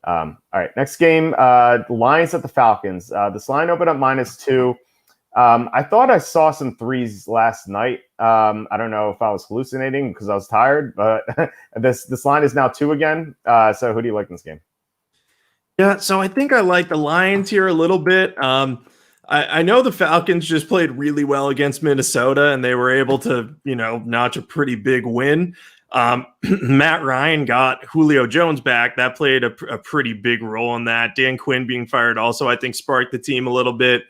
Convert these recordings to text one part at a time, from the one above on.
All right, next game, the Lions at the Falcons. This line opened up -2. I thought I saw some threes last night. I don't know if I was hallucinating because I was tired, but this line is now 2 again. So who do you like in this game? Yeah, so I think I like the Lions here a little bit. I know the Falcons just played really well against Minnesota, and they were able to, notch a pretty big win. Matt Ryan got Julio Jones back. That played a pretty big role in that. Dan Quinn being fired also, I think, sparked the team a little bit.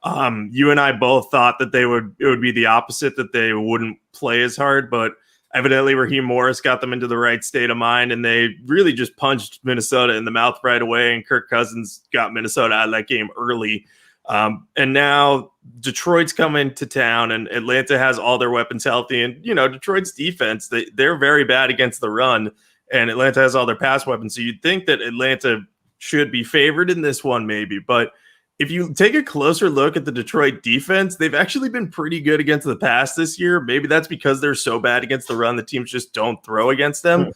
You and I both thought that it would be the opposite, that they wouldn't play as hard, but evidently Raheem Morris got them into the right state of mind, and they really just punched Minnesota in the mouth right away, and Kirk Cousins got Minnesota out of that game early. And now Detroit's coming to town, and Atlanta has all their weapons healthy. And, Detroit's defense, they're very bad against the run, and Atlanta has all their pass weapons. So you'd think that Atlanta should be favored in this one maybe. But if you take a closer look at the Detroit defense, they've actually been pretty good against the pass this year. Maybe that's because they're so bad against the run, the teams just don't throw against them.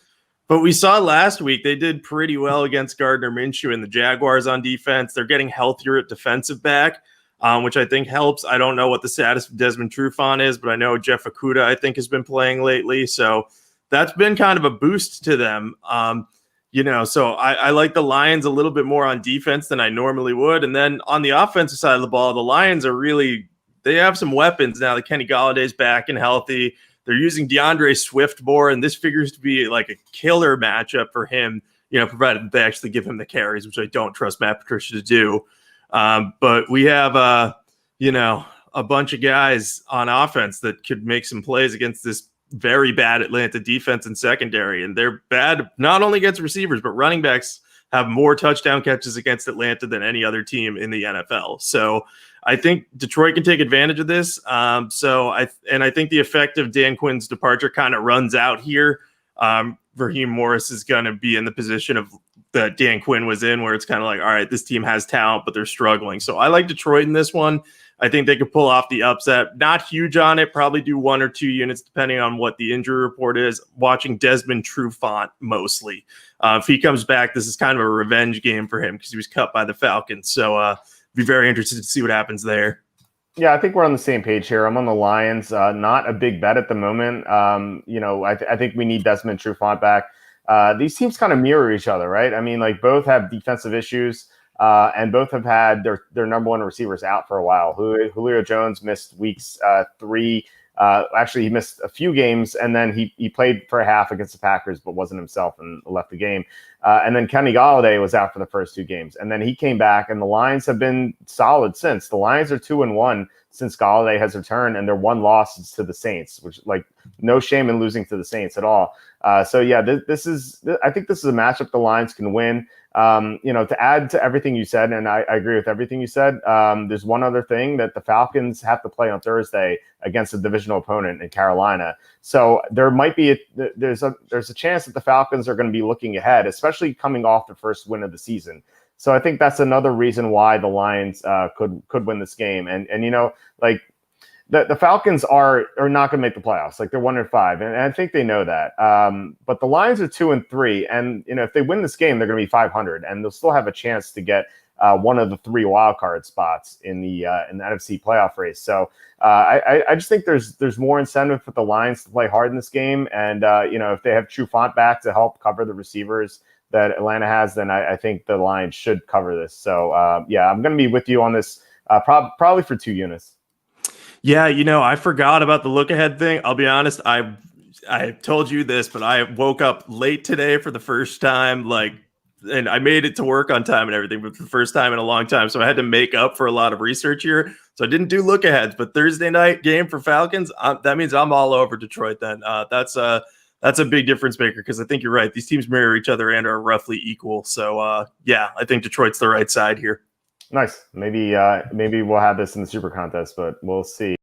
But we saw last week they did pretty well against Gardner Minshew and the Jaguars on defense. They're getting healthier at defensive back, which I think helps. I don't know what the status of Desmond Trufant is, but I know Jeff Okudah, I think, has been playing lately. So that's been kind of a boost to them. So I like the Lions a little bit more on defense than I normally would. And then on the offensive side of the ball, the Lions they have some weapons now that Kenny Galladay's back and healthy. They're using DeAndre Swift more, and this figures to be like a killer matchup for him, provided they actually give him the carries, which I don't trust Matt Patricia to do. But we have, a bunch of guys on offense that could make some plays against this very bad Atlanta defense and secondary. And they're bad not only against receivers, but running backs have more touchdown catches against Atlanta than any other team in the NFL. So I think Detroit can take advantage of this. I think the effect of Dan Quinn's departure kind of runs out here. Raheem Morris is going to be in the position of that Dan Quinn was in, where it's kind of like, all right, this team has talent, but they're struggling. So I like Detroit in this one. I think they could pull off the upset. Not huge on it, probably do 1 or 2 units depending on what the injury report is. Watching Desmond Trufant mostly. If he comes back, this is kind of a revenge game for him because he was cut by the Falcons. So be very interested to see what happens there. Yeah, I think we're on the same page here. I'm on the Lions. Not a big bet at the moment. I think we need Desmond Trufant back. These teams kind of mirror each other, right? I mean, like both have defensive issues. And both have had their number one receivers out for a while. Julio Jones missed weeks 3. Actually, he missed a few games, and then he played for a half against the Packers, but wasn't himself and left the game. And then Kenny Galladay was out for the first 2 games, and then he came back, and the Lions have been solid since. The Lions are 2-1 since Galladay has returned, and their 1 loss is to the Saints, which no shame in losing to the Saints at all. I think this is a matchup the Lions can win. To add to everything you said, and I agree with everything you said, there's one other thing that the Falcons have to play on Thursday against a divisional opponent in Carolina. So there might be there's a chance that the Falcons are going to be looking ahead, especially coming off the first win of the season. So I think that's another reason why the Lions could win this game. And the Falcons are not going to make the playoffs. They're 1-5, and I think they know that. But the Lions are 2-3, and if they win this game, they're going to be 500, and they'll still have a chance to get one of the 3 wild card spots in the NFC playoff race. So I just think there's more incentive for the Lions to play hard in this game, and if they have Trufant back to help cover the receivers that Atlanta has, then I think the Lions should cover this. So I'm going to be with you on this probably for 2 units. Yeah, I forgot about the look-ahead thing. I'll be honest, I told you this, but I woke up late today for the first time, and I made it to work on time and everything, but for the first time in a long time, so I had to make up for a lot of research here. So I didn't do look-aheads, but Thursday night game for Falcons, that means I'm all over Detroit then. That's a big difference maker because I think you're right. These teams mirror each other and are roughly equal. So, I think Detroit's the right side here. Nice. Maybe we'll have this in the Super Contest, but we'll see.